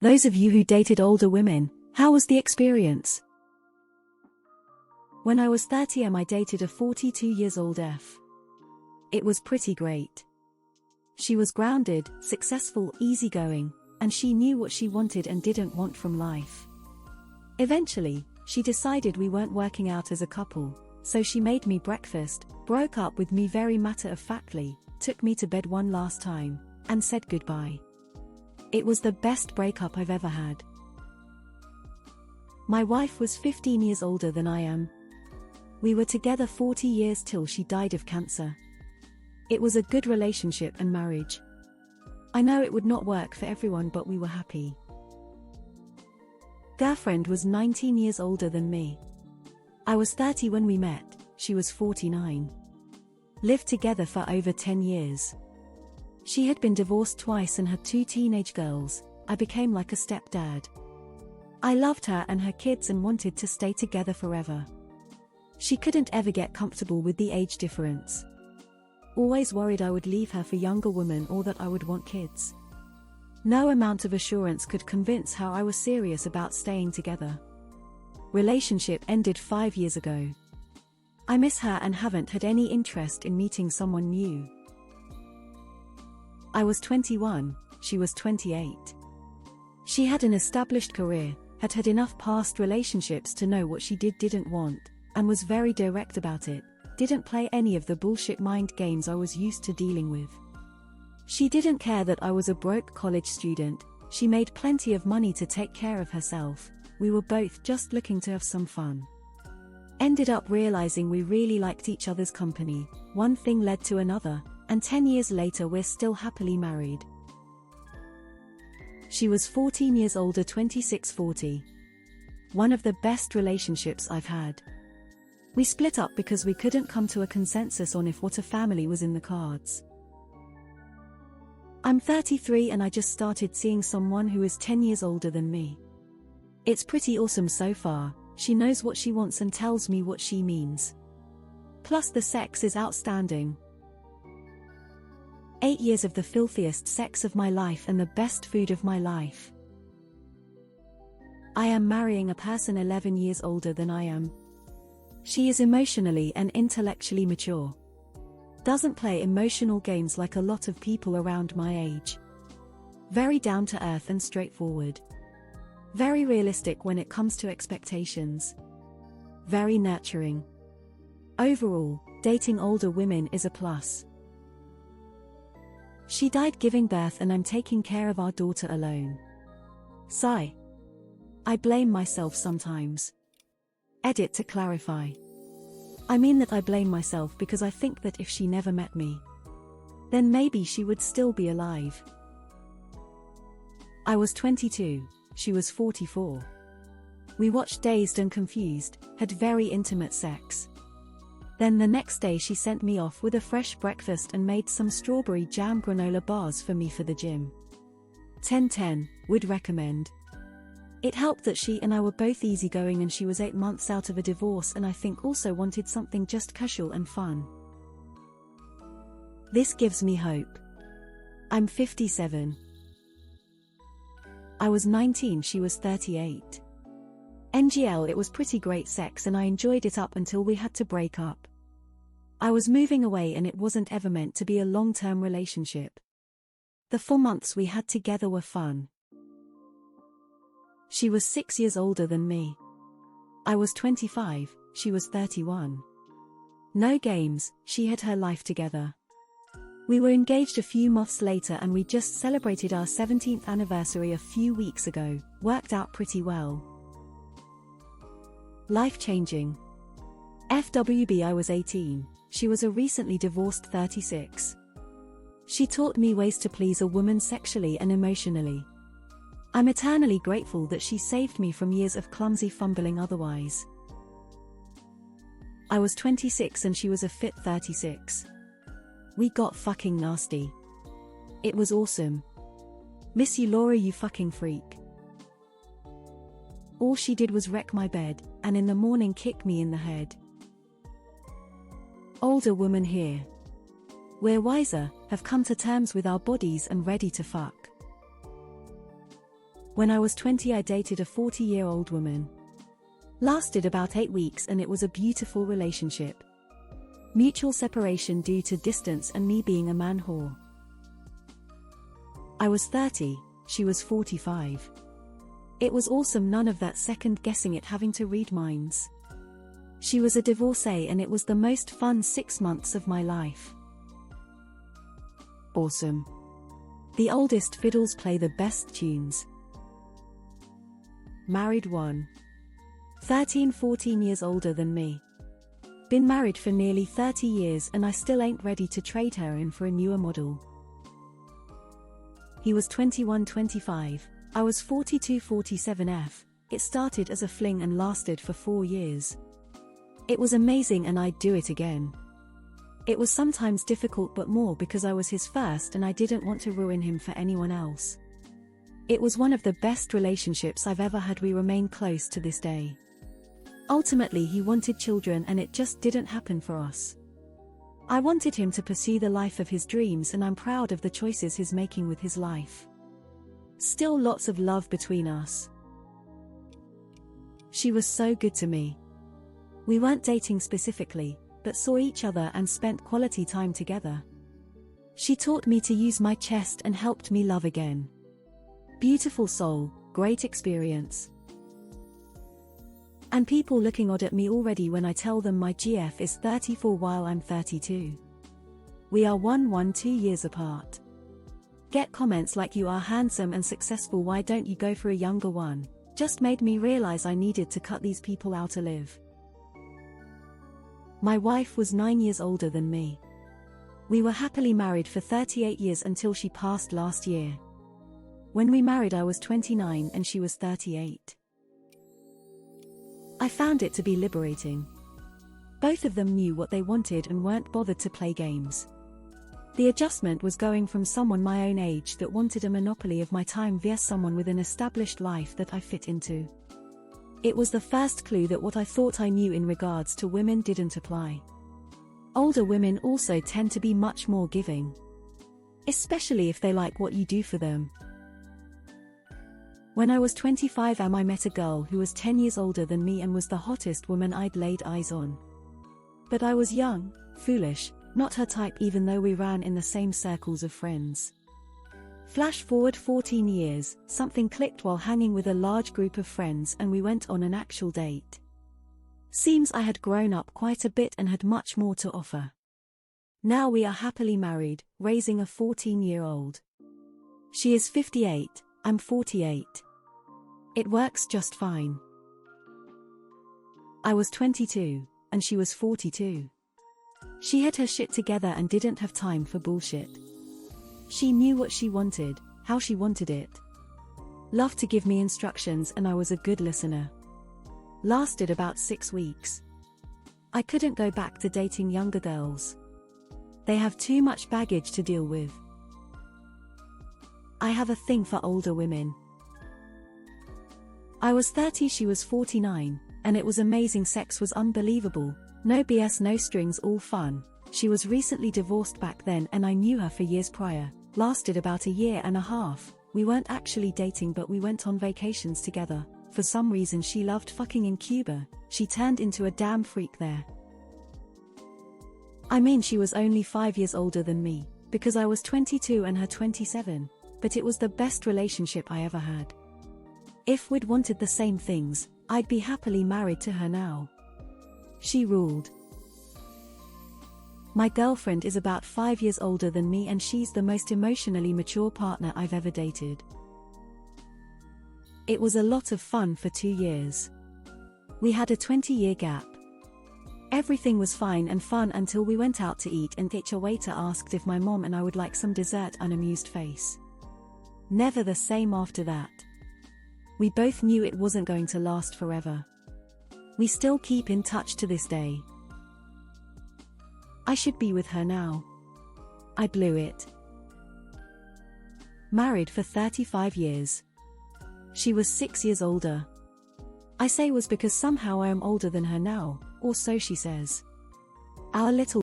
Those of you who dated older women, how was the experience? When I was 30 I dated a 42 years old F. It was pretty great. She was grounded, successful, easygoing, and she knew what she wanted and didn't want from life. Eventually, she decided we weren't working out as a couple, so she made me breakfast, broke up with me very matter-of-factly, took me to bed one last time, and said goodbye. It was the best breakup I've ever had. My wife was 15 years older than I am. We were together 40 years till she died of cancer. It was a good relationship and marriage. I know it would not work for everyone, but we were happy. Girlfriend was 19 years older than me. I was 30 when we met, she was 49. Lived together for over 10 years. She had been divorced twice and had 2 teenage girls. I became like a stepdad. I loved her and her kids and wanted to stay together forever. She couldn't ever get comfortable with the age difference. Always worried I would leave her for younger women or that I would want kids. No amount of assurance could convince her I was serious about staying together. Relationship ended 5 years ago. I miss her and haven't had any interest in meeting someone new. I was 21, she was 28. She had an established career, had had enough past relationships to know what she didn't want, and was very direct about it, didn't play any of the bullshit mind games I was used to dealing with. She didn't care that I was a broke college student, she made plenty of money to take care of herself, we were both just looking to have some fun. Ended up realizing we really liked each other's company, one thing led to another, and 10 years later we're still happily married. She was 14 years older, 26-40. One of the best relationships I've had. We split up because we couldn't come to a consensus on if what a family was in the cards. I'm 33 and I just started seeing someone who is 10 years older than me. It's pretty awesome so far, she knows what she wants and tells me what she means. Plus the sex is outstanding. 8 years of the filthiest sex of my life and the best food of my life. I am marrying a person 11 years older than I am. She is emotionally and intellectually mature. Doesn't play emotional games like a lot of people around my age. Very down to earth and straightforward. Very realistic when it comes to expectations. Very nurturing. Overall, dating older women is a plus. She died giving birth and I'm taking care of our daughter alone. Sigh. I blame myself sometimes. Edit to clarify. I mean that I blame myself because I think that if she never met me, then maybe she would still be alive. I was 22, she was 44. We watched Dazed and Confused, had very intimate sex. Then the next day she sent me off with a fresh breakfast and made some strawberry jam granola bars for me for the gym. 10/10, would recommend. It helped that she and I were both easygoing and she was 8 months out of a divorce and I think also wanted something just casual and fun. This gives me hope. I'm 57. I was 19, she was 38. NGL, it was pretty great sex and I enjoyed it up until we had to break up. I was moving away and it wasn't ever meant to be a long-term relationship. The 4 months we had together were fun. She was 6 years older than me. I was 25, she was 31. No games, she had her life together. We were engaged a few months later and we just celebrated our 17th anniversary a few weeks ago, worked out pretty well. Life-changing. FWB, I was 18, she was a recently divorced 36. She taught me ways to please a woman sexually and emotionally. I'm eternally grateful that she saved me from years of clumsy fumbling otherwise. I was 26 and she was a fit 36. We got fucking nasty. It was awesome. Miss you, Laura, you fucking freak. All she did was wreck my bed, and in the morning kick me in the head. Older woman here. We're wiser, have come to terms with our bodies and ready to fuck. When I was 20, I dated a 40-year-old woman. Lasted about 8 weeks and it was a beautiful relationship. Mutual separation due to distance and me being a man whore. I was 30, she was 45. It was awesome, none of that second guessing it, having to read minds. She was a divorcee and it was the most fun 6 months of my life. Awesome. The oldest fiddles play the best tunes. Married one. 14 years older than me. Been married for nearly 30 years and I still ain't ready to trade her in for a newer model. He was 21-25, I was 42-47. It started as a fling and lasted for 4 years. It was amazing and I'd do it again. It was sometimes difficult, but more because I was his first and I didn't want to ruin him for anyone else. It was one of the best relationships I've ever had. We remain close to this day. Ultimately, he wanted children and it just didn't happen for us. I wanted him to pursue the life of his dreams and I'm proud of the choices he's making with his life. Still lots of love between us. She was so good to me. We weren't dating specifically, but saw each other and spent quality time together. She taught me to use my chest and helped me love again. Beautiful soul, great experience. And people looking odd at me already when I tell them my GF is 34 while I'm 32. We are 2 years apart. Get comments like, "You are handsome and successful, why don't you go for a younger one?" Just made me realize I needed to cut these people out alive. My wife was 9 years older than me. We were happily married for 38 years until she passed last year. When we married, I was 29 and she was 38. I found it to be liberating. Both of them knew what they wanted and weren't bothered to play games. The adjustment was going from someone my own age that wanted a monopoly of my time via someone with an established life that I fit into. It was the first clue that what I thought I knew in regards to women didn't apply. Older women also tend to be much more giving. Especially if they like what you do for them. When I was 25, I met a girl who was 10 years older than me and was the hottest woman I'd laid eyes on. But I was young, foolish, not her type, even though we ran in the same circles of friends. Flash forward 14 years, something clicked while hanging with a large group of friends and we went on an actual date. Seems I had grown up quite a bit and had much more to offer. Now we are happily married, raising a 14-year-old. She is 58, I'm 48. It works just fine. I was 22, and she was 42. She had her shit together and didn't have time for bullshit. She knew what she wanted, how she wanted it. Loved to give me instructions and I was a good listener. Lasted about 6 weeks. I couldn't go back to dating younger girls. They have too much baggage to deal with. I have a thing for older women. I was 30, she was 49, and it was amazing. Sex was unbelievable. No BS, no strings, all fun. She was recently divorced back then and I knew her for years prior. Lasted about 1.5 years. We weren't actually dating, but we went on vacations together. For some reason she loved fucking in Cuba. She turned into a damn freak there. I mean, she was only 5 years older than me, because I was 22 and her 27, but it was the best relationship I ever had. If we'd wanted the same things, I'd be happily married to her now. She ruled. My girlfriend is about 5 years older than me and she's the most emotionally mature partner I've ever dated. It was a lot of fun for 2 years. We had a 20-year gap. Everything was fine and fun until we went out to eat and a waiter asked if my mom and I would like some dessert. Unamused face. Never the same after that. We both knew it wasn't going to last forever. We still keep in touch to this day. I should be with her now. I blew it. Married for 35 years. She was 6 years older. I say was because somehow I am older than her now, or so she says. Our little